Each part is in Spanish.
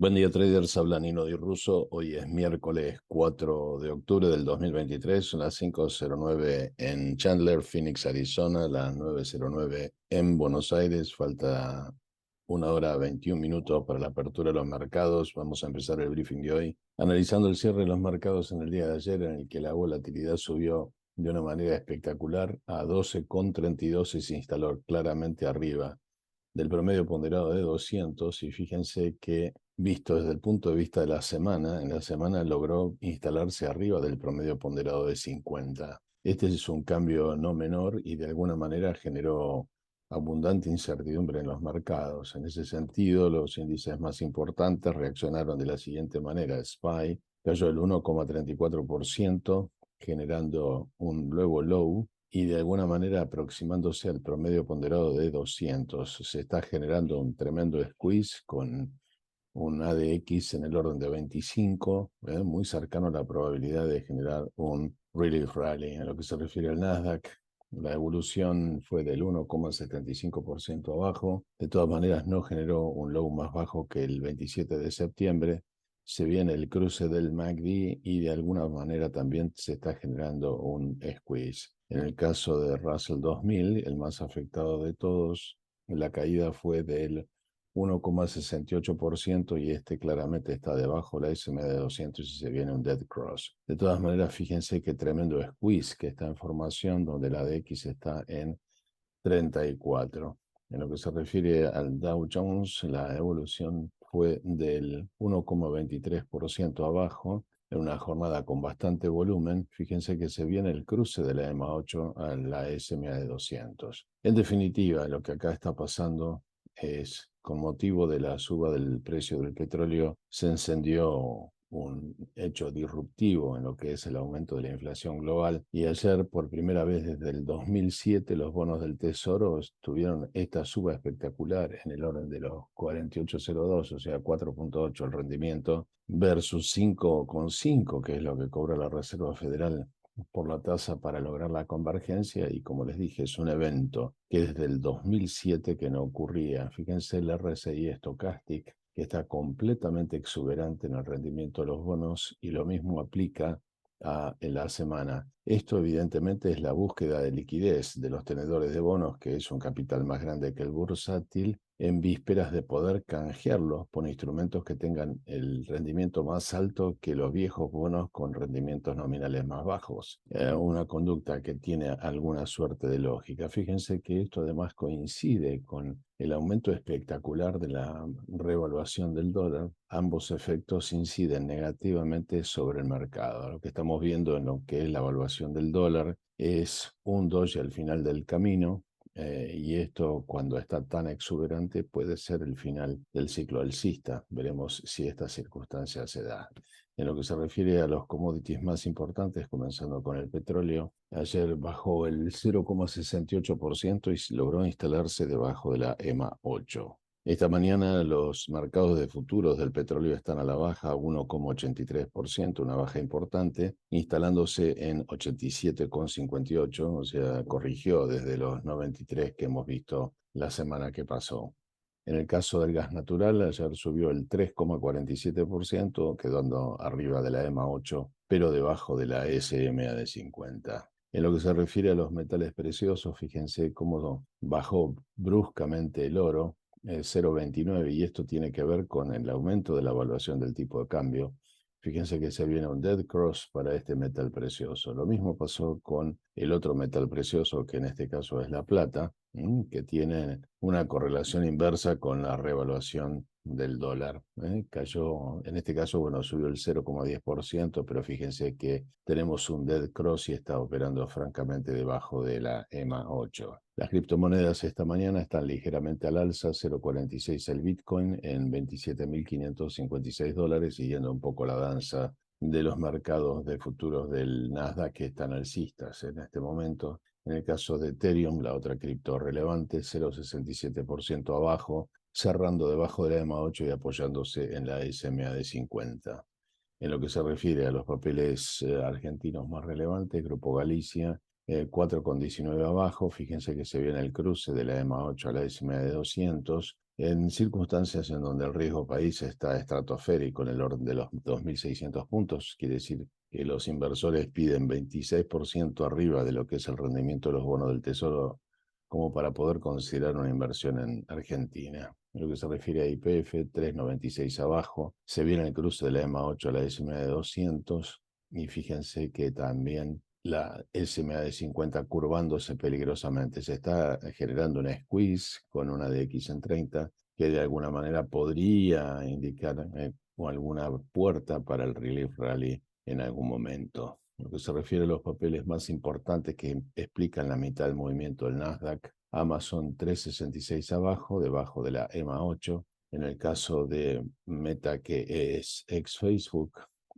Buen día, traders. Habla Nino Di Russo. Hoy es miércoles 4 de octubre del 2023. Son las 5:09 en Chandler, Phoenix, Arizona, las 9:09 en Buenos Aires. Falta 1 hora 21 minutos para la apertura de los mercados. Vamos a empezar el briefing de hoy analizando el cierre de los mercados en el día de ayer, en el que la volatilidad subió de una manera espectacular a 12,32 y se instaló claramente arriba del promedio ponderado de 200, y fíjense que visto desde el punto de vista de la semana, en la semana logró instalarse arriba del promedio ponderado de 50. Este es un cambio no menor y de alguna manera generó abundante incertidumbre en los mercados. En ese sentido, los índices más importantes reaccionaron de la siguiente manera. SPY cayó el 1,34%, generando un nuevo low y de alguna manera aproximándose al promedio ponderado de 200. Se está generando un tremendo squeeze con un ADX en el orden de 25, muy cercano a la probabilidad de generar un relief rally. En lo que se refiere al Nasdaq, la evolución fue del 1,75% abajo. De todas maneras, no generó un low más bajo que el 27 de septiembre. Se viene el cruce del MACD y de alguna manera también se está generando un squeeze. En el caso de Russell 2000, el más afectado de todos, la caída fue del 1,68% y este claramente está debajo de la SMA de 200 y se viene un dead cross. De todas maneras, fíjense qué tremendo squeeze que está en formación, donde la DX está en 34. En lo que se refiere al Dow Jones, la evolución fue del 1,23% abajo, en una jornada con bastante volumen. Fíjense que se viene el cruce de la EMA 8 a la SMA de 200. En definitiva, lo que acá está pasando es, con motivo de la suba del precio del petróleo, se encendió un hecho disruptivo en lo que es el aumento de la inflación global, y ayer, por primera vez desde el 2007, los bonos del Tesoro tuvieron esta suba espectacular en el orden de los 48,02, o sea, 4,8 el rendimiento, versus 5,5, que es lo que cobra la Reserva Federal por la tasa para lograr la convergencia. Y como les dije, es un evento que desde el 2007 que no ocurría. Fíjense el RSI Stochastic, que está completamente exuberante en el rendimiento de los bonos, y lo mismo aplica a la semana. Esto evidentemente es la búsqueda de liquidez de los tenedores de bonos, que es un capital más grande que el bursátil, en vísperas de poder canjearlos por instrumentos que tengan el rendimiento más alto que los viejos bonos con rendimientos nominales más bajos. Una conducta que tiene alguna suerte de lógica. Fíjense que esto además coincide con el aumento espectacular de la revaluación del dólar. Ambos efectos inciden negativamente sobre el mercado. Lo que estamos viendo en lo que es la evaluación del dólar es un doji al final del camino, y esto, cuando está tan exuberante, puede ser el final del ciclo alcista. Veremos si esta circunstancia se da. En lo que se refiere a los commodities más importantes, comenzando con el petróleo, ayer bajó el 0,68% y logró instalarse debajo de la EMA 8. Esta mañana los mercados de futuros del petróleo están a la baja, 1,83%, una baja importante, instalándose en 87,58, o sea, corrigió desde los 93 que hemos visto la semana que pasó. En el caso del gas natural, ayer subió el 3,47%, quedando arriba de la EMA 8, pero debajo de la SMA de 50. En lo que se refiere a los metales preciosos, fíjense cómo bajó bruscamente el oro, 0,29, y esto tiene que ver con el aumento de la evaluación del tipo de cambio. Fíjense que se viene un dead cross para este metal precioso. Lo mismo pasó con el otro metal precioso, que en este caso es la plata, que tiene una correlación inversa con la revaluación del dólar. Cayó, en este caso, bueno, subió el 0,10%, pero fíjense que tenemos un dead cross y está operando francamente debajo de la EMA 8. Las criptomonedas esta mañana están ligeramente al alza, 0,46 el Bitcoin en $27.556, siguiendo un poco la danza de los mercados de futuros del Nasdaq, que están alcistas en este momento. En el caso de Ethereum, la otra cripto relevante, 0,67% abajo, cerrando debajo de la EMA 8 y apoyándose en la SMA de 50. En lo que se refiere a los papeles argentinos más relevantes, Grupo Galicia, 4,19 abajo. Fíjense que se viene el cruce de la EMA 8 a la SMA de 200, En circunstancias en donde el riesgo país está estratosférico en el orden de los 2.600 puntos, quiere decir que los inversores piden 26% arriba de lo que es el rendimiento de los bonos del Tesoro como para poder considerar una inversión en Argentina. En lo que se refiere a YPF, 3,96 abajo, se viene el cruce de la EMA 8 a la SMA de 200 y fíjense que también la SMA de 50 curvándose peligrosamente. Se está generando una squeeze con una DX en 30 que de alguna manera podría indicar alguna puerta para el relief rally en algún momento. Lo que se refiere a los papeles más importantes que explican la mitad del movimiento del Nasdaq, Amazon 3,66 abajo, debajo de la EMA 8. En el caso de Meta, que es ex Facebook,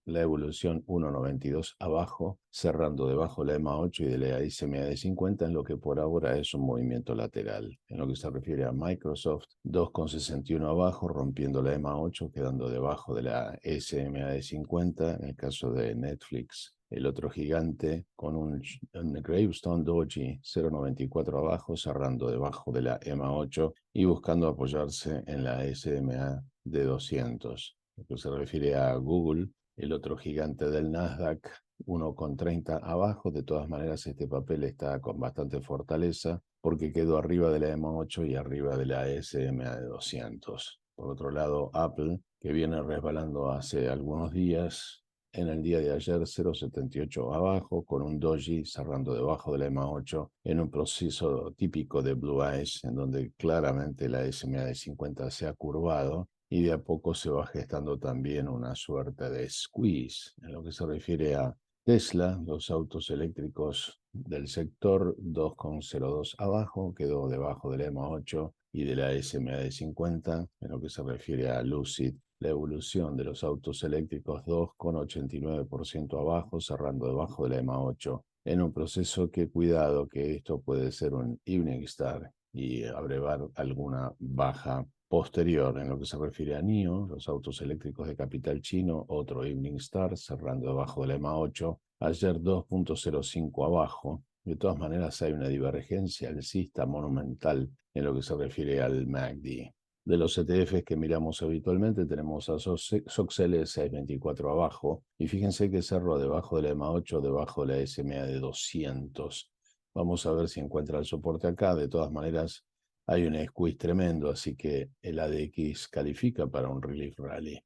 la evolución 1,92 abajo, cerrando debajo de la EMA 8 y de la SMA de 50, en lo que por ahora es un movimiento lateral. En lo que se refiere a Microsoft, 2,61 abajo, rompiendo la EMA 8, quedando debajo de la SMA de 50. En el caso de Netflix, el otro gigante, con un Gravestone Doji 0,94 abajo, cerrando debajo de la EMA 8 y buscando apoyarse en la SMA de 200. Lo que se refiere a Google, el otro gigante del Nasdaq, 1,30 abajo. De todas maneras, este papel está con bastante fortaleza porque quedó arriba de la EMA 8 y arriba de la SMA de 200. Por otro lado, Apple, que viene resbalando hace algunos días, en el día de ayer 0,78 abajo, con un doji cerrando debajo de la EMA 8 en un proceso típico de Blue Eyes, en donde claramente la SMA de 50 se ha curvado y de a poco se va gestando también una suerte de squeeze. En lo que se refiere a Tesla, los autos eléctricos del sector, 2,02 abajo, quedó debajo de la EMA 8 y de la SMA de 50. En lo que se refiere a Lucid, la evolución de los autos eléctricos, 2,89% abajo, cerrando debajo de la EMA 8, en un proceso que, cuidado, que esto puede ser un Evening Star y abrevar alguna baja posterior. En lo que se refiere a NIO, los autos eléctricos de capital chino, otro Evening Star, cerrando debajo de la EMA 8, ayer 2,05 abajo. De todas maneras, hay una divergencia alcista monumental en lo que se refiere al MACD. De los ETFs que miramos habitualmente, tenemos a SOXL 624 abajo, y fíjense que cerró debajo de la EMA 8, debajo de la SMA de 200. Vamos a ver si encuentra el soporte acá. De todas maneras, hay un squeeze tremendo, así que el ADX califica para un relief rally.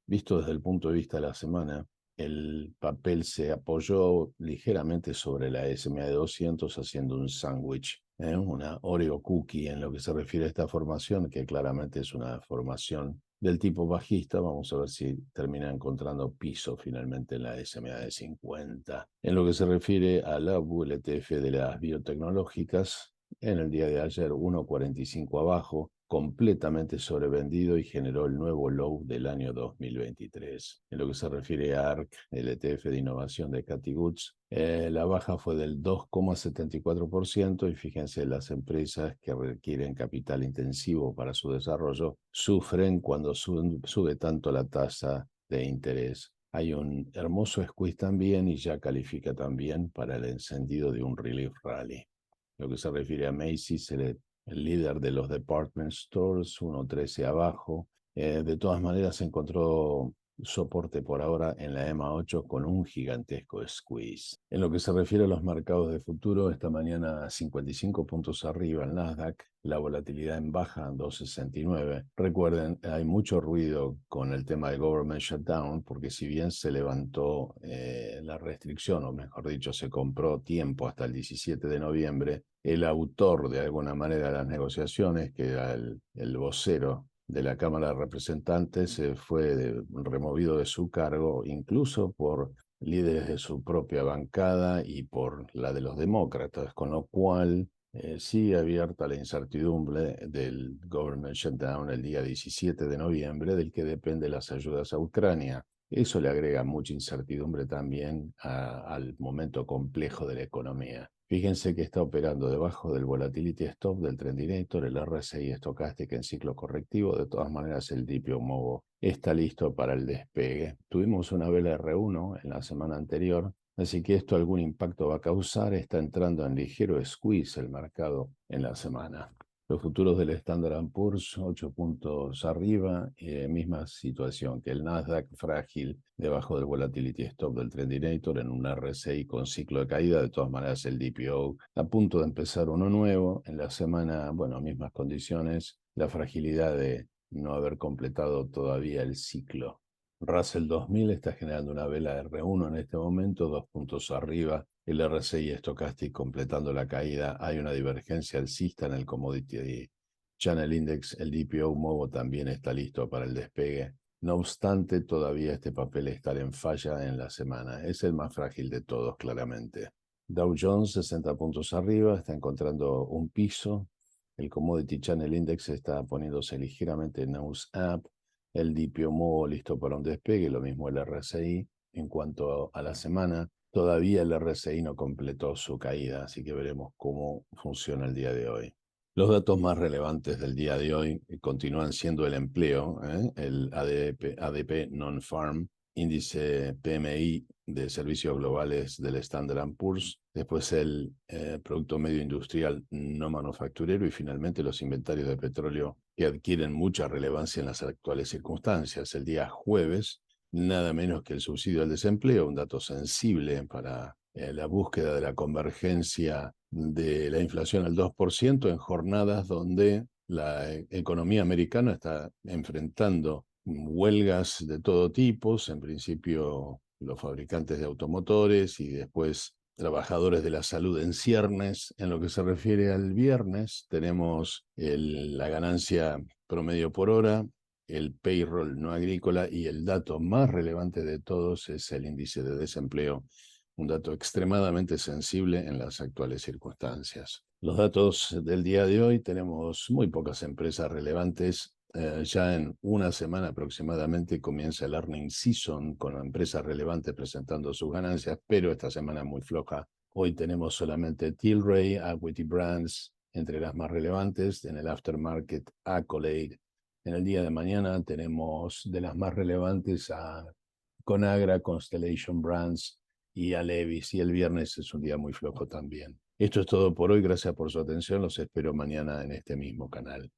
Visto desde el punto de vista de la semana, el papel se apoyó ligeramente sobre la SMA de 200 haciendo un sándwich, una Oreo cookie en lo que se refiere a esta formación, que claramente es una formación del tipo bajista. Vamos a ver si termina encontrando piso finalmente en la SMA de 50. En lo que se refiere a la WLTF de las biotecnológicas, en el día de ayer 1,45 abajo, completamente sobrevendido y generó el nuevo low del año 2023. En lo que se refiere a ARC, el ETF de innovación de Cathie Woods, la baja fue del 2,74% y fíjense, las empresas que requieren capital intensivo para su desarrollo sufren cuando sube tanto la tasa de interés. Hay un hermoso squeeze también y ya califica también para el encendido de un relief rally. Lo que se refiere a Macy's, el líder de los department stores, 1,13 abajo. De todas maneras, encontró soporte por ahora en la EMA 8 con un gigantesco squeeze. En lo que se refiere a los mercados de futuro, esta mañana 55 puntos arriba el Nasdaq, la volatilidad en baja 2,69. Recuerden, hay mucho ruido con el tema del government shutdown, porque si bien se levantó la restricción, o mejor dicho, se compró tiempo hasta el 17 de noviembre, el autor de alguna manera de las negociaciones, que era el vocero de la Cámara de Representantes, fue removido de su cargo, incluso por líderes de su propia bancada y por la de los demócratas, con lo cual sigue abierta la incertidumbre del government shutdown el día 17 de noviembre, del que depende las ayudas a Ucrania. Eso le agrega mucha incertidumbre también al momento complejo de la economía. Fíjense que está operando debajo del volatility stop del Trendinator, el RSI Stochastic en ciclo correctivo. De todas maneras, el DPO Movo está listo para el despegue. Tuvimos una vela R1 en la semana anterior, así que esto algún impacto va a causar. Está entrando en ligero squeeze el mercado en la semana. Los futuros del Standard Poor's, 8 puntos arriba, misma situación que el Nasdaq frágil, debajo del Volatility Stop del Trendinator, en un RSI con ciclo de caída. De todas maneras, el DPO a punto de empezar uno nuevo. En la semana, bueno, mismas condiciones, la fragilidad de no haber completado todavía el ciclo. Russell 2000 está generando una vela R1 en este momento, 2 puntos arriba. El RSI Stochastic completando la caída. Hay una divergencia alcista en el Commodity Channel Index. El DPO Movo también está listo para el despegue. No obstante, todavía este papel está en falla en la semana. Es el más frágil de todos, claramente. Dow Jones 60 puntos arriba, está encontrando un piso. El Commodity Channel Index está poniéndose ligeramente nose up. El DPO Movo listo para un despegue, lo mismo el RSI. En cuanto a la semana, todavía el RSI no completó su caída, así que veremos cómo funciona el día de hoy. Los datos más relevantes del día de hoy continúan siendo el empleo, el ADP Non-Farm, índice PMI de servicios globales del Standard Poor's, después el Producto Medio Industrial no manufacturero y finalmente los inventarios de petróleo que adquieren mucha relevancia en las actuales circunstancias. El día jueves, nada menos que el subsidio al desempleo, un dato sensible para la búsqueda de la convergencia de la inflación al 2% en jornadas donde la economía americana está enfrentando huelgas de todo tipo, en principio los fabricantes de automotores y después trabajadores de la salud en ciernes. En lo que se refiere al viernes, tenemos la ganancia promedio por hora, el payroll no agrícola y el dato más relevante de todos es el índice de desempleo, un dato extremadamente sensible en las actuales circunstancias. Los datos del día de hoy, tenemos muy pocas empresas relevantes. Ya en una semana aproximadamente comienza el earnings season con empresas relevantes presentando sus ganancias, pero esta semana es muy floja. Hoy tenemos solamente Tilray, Equity Brands, entre las más relevantes. En el aftermarket, Accolade. En el día de mañana tenemos de las más relevantes a Conagra, Constellation Brands y a Levi's. Y el viernes es un día muy flojo también. Esto es todo por hoy. Gracias por su atención. Los espero mañana en este mismo canal.